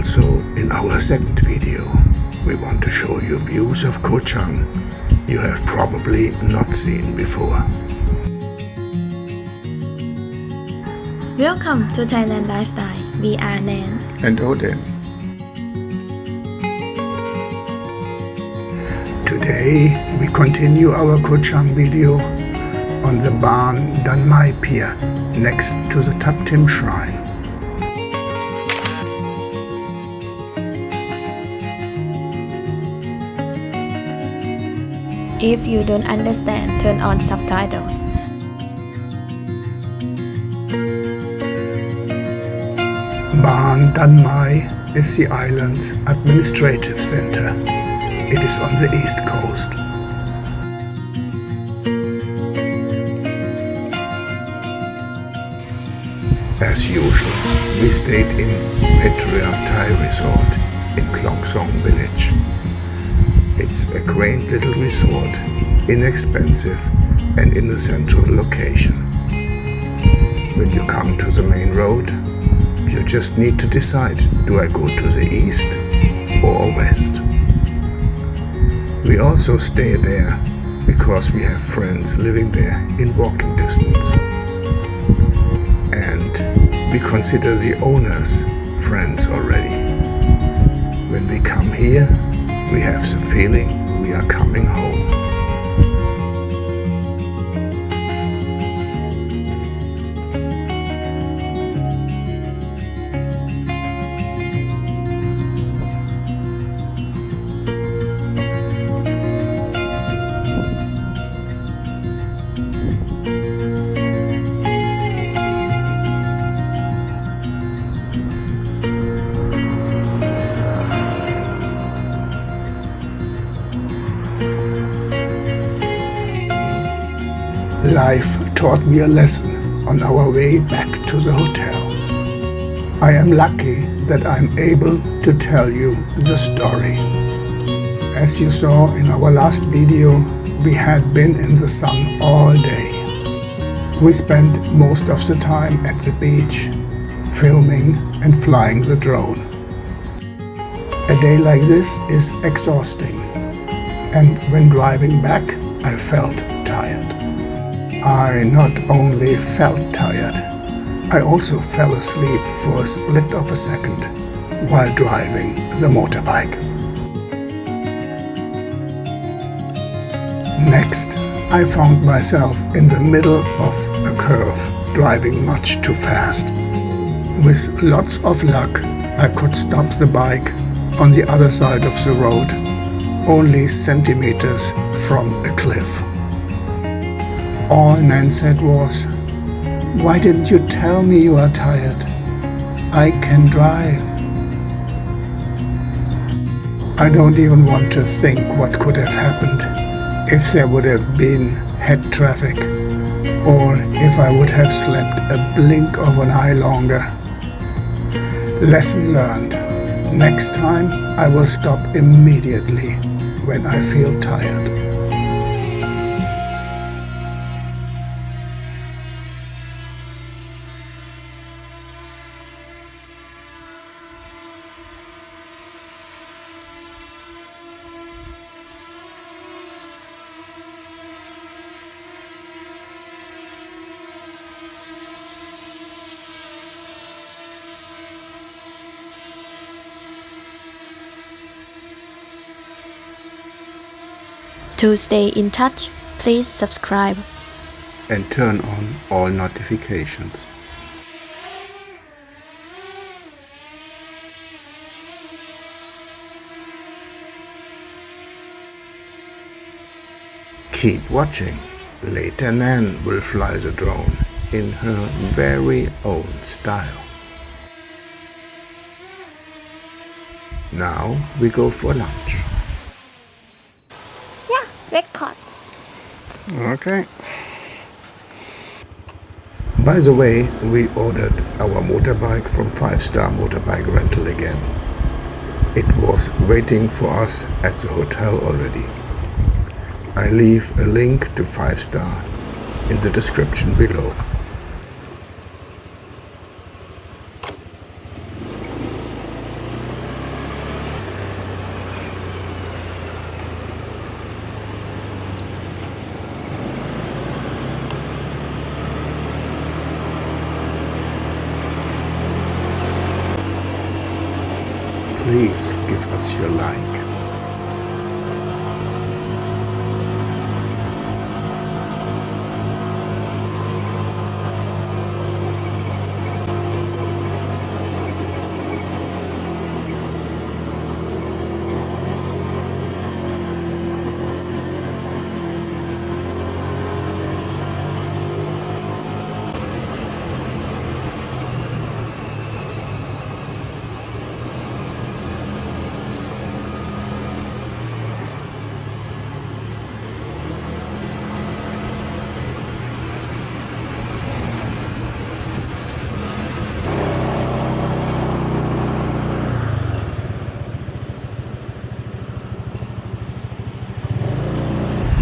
Also, in our second video, we want to show you views of Koh Chang you have probably not seen before. Welcome to Thailand Lifestyle. We are Nan and Odin. Today we continue our Koh Chang video on the Ban Dan Mai Pier next to the Thap Tim Shrine. If you don't understand, turn on subtitles. Ban Dan Mai is the island's administrative center. It is on the east coast. As usual, we stayed in Petria Thai Resort in Klong Song village. It's a quaint little resort, inexpensive and in a central location. When you come to the main road, you just need to decide, do I go to the east or west? We also stay there because we have friends living there in walking distance. And we consider the owners friends already. When we come here, we have the feeling we are coming home. Life taught me a lesson on our way back to the hotel. I am lucky that I'm able to tell you the story. As you saw in our last video, we had been in the sun all day. We spent most of the time at the beach, filming and flying the drone. A day like this is exhausting, and when driving back, I felt tired. I not only felt tired, I also fell asleep for a split of a second while driving the motorbike. Next, I found myself in the middle of a curve, driving much too fast. With lots of luck, I could stop the bike on the other side of the road, only centimeters from a cliff. All Nan said was, "Why didn't you tell me you are tired? I can drive." I don't even want to think what could have happened if there would have been head traffic, or if I would have slept a blink of an eye longer. Lesson learned. Next time I will stop immediately when I feel tired. To stay in touch, please subscribe and turn on all notifications. Keep watching. Later Nan will fly the drone in her very own style. Now we go for lunch. record. Okay. By the way, we ordered our motorbike from 5-Star Motorbike Rental again. It was waiting for us at the hotel already. I leave a link to 5-Star in the description below. please give us your like.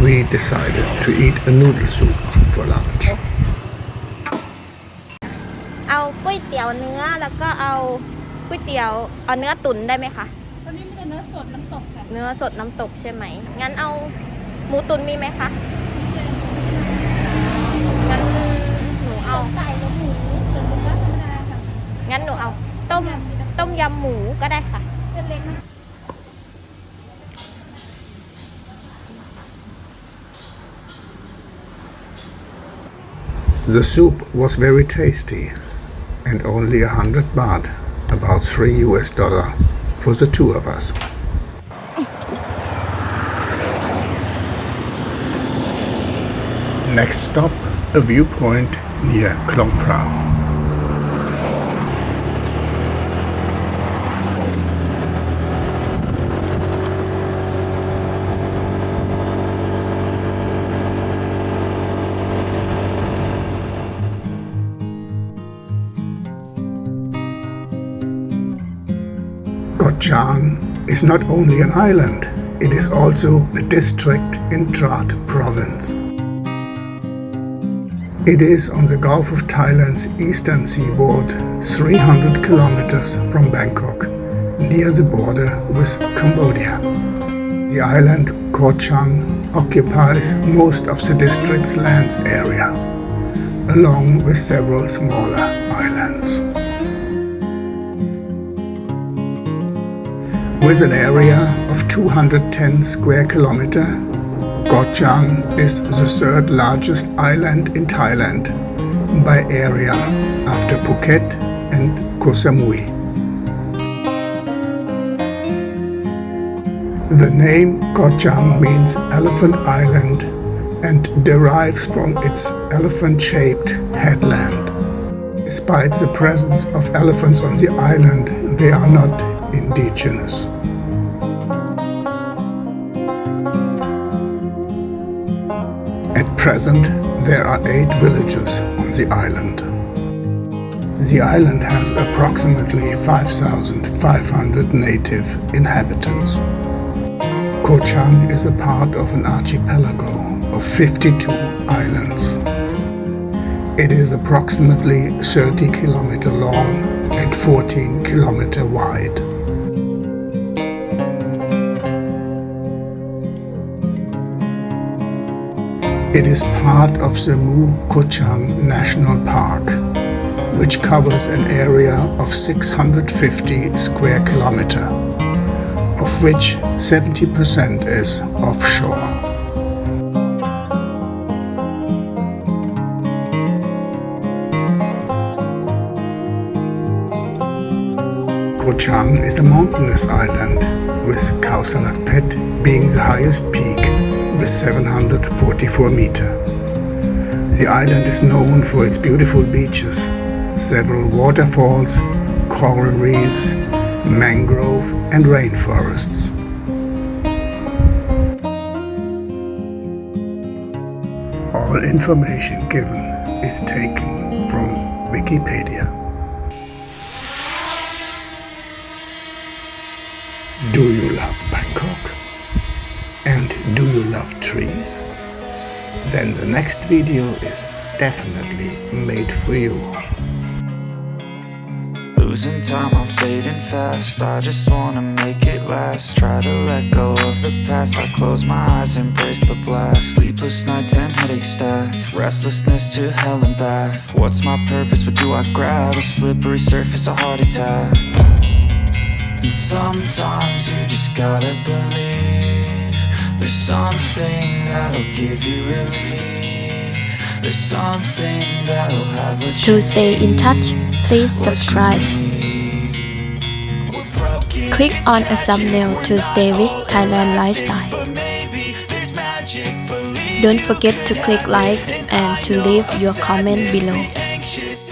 We decided to eat a noodle soup for lunch. เอาก๋วยเตี๋ยวเนื้อแล้วก็เอาก๋วยเตี๋ยวเอาเนื้อตุ๋นได้ไหมคะ ตอนนี้มันจะเนื้อสดน้ำตกค่ะ เนื้อสดน้ำตกใช่ไหมงั้นเอาหมูตุ๋นมีไหมคะงั้นหนูเอา ไก่หรือหมูหรือเนื้อธรรมดาค่ะ งั้นหนูเอาต้มยำหมูก็ได้ค่ะ เส้นเล็กนะ The soup was very tasty and only 100 baht, about $3 for the two of us. Next stop, a viewpoint near Klong Prao. Koh Chang is not only an island, it is also a district in Trat province. It is on the Gulf of Thailand's eastern seaboard, 300 kilometers from Bangkok, near the border with Cambodia. The island Koh Chang occupies most of the district's land area, along with several smaller islands. With an area of 210 square kilometers, Koh Chang is the third largest island in Thailand by area after Phuket and Koh Samui. The name Koh Chang means Elephant Island and derives from its elephant-shaped headland. Despite the presence of elephants on the island, they are not indigenous. At present, there are 8 villages on the island. The island has approximately 5,500 native inhabitants. Koh Chang is a part of an archipelago of 52 islands. It is approximately 30 kilometers long and 14 kilometers wide. It is part of the Mu Koh Chang National Park, which covers an area of 650 square kilometers, of which 70% is offshore. Koh Chang is a mountainous island, with Khao Sanak Phet being the highest peak with 744 meters. The island is known for its beautiful beaches, several waterfalls, coral reefs, mangrove and rainforests. All information given is taken from Wikipedia. Do you love Bangkok? And do you love trees? Then the next video is definitely made for you. Losing time, I'm fading fast. I just wanna make it last. Try to let go of the past. I close my eyes, embrace the blast. Sleepless nights and headaches stack. Restlessness to hell and back. What's my purpose? What do I grab? A slippery surface, a heart attack. And sometimes you just gotta believe there's something that'll give you relief. There's something that'll have what you To stay in touch, please what you subscribe. need. We're broken, Click it's on a tragic, thumbnail we're to not stay with all Thailand elastic, lifestyle. but maybe there's magic. Believe Don't you forget can to click have like it, and I to know leave of your comment sadness, below. the anxious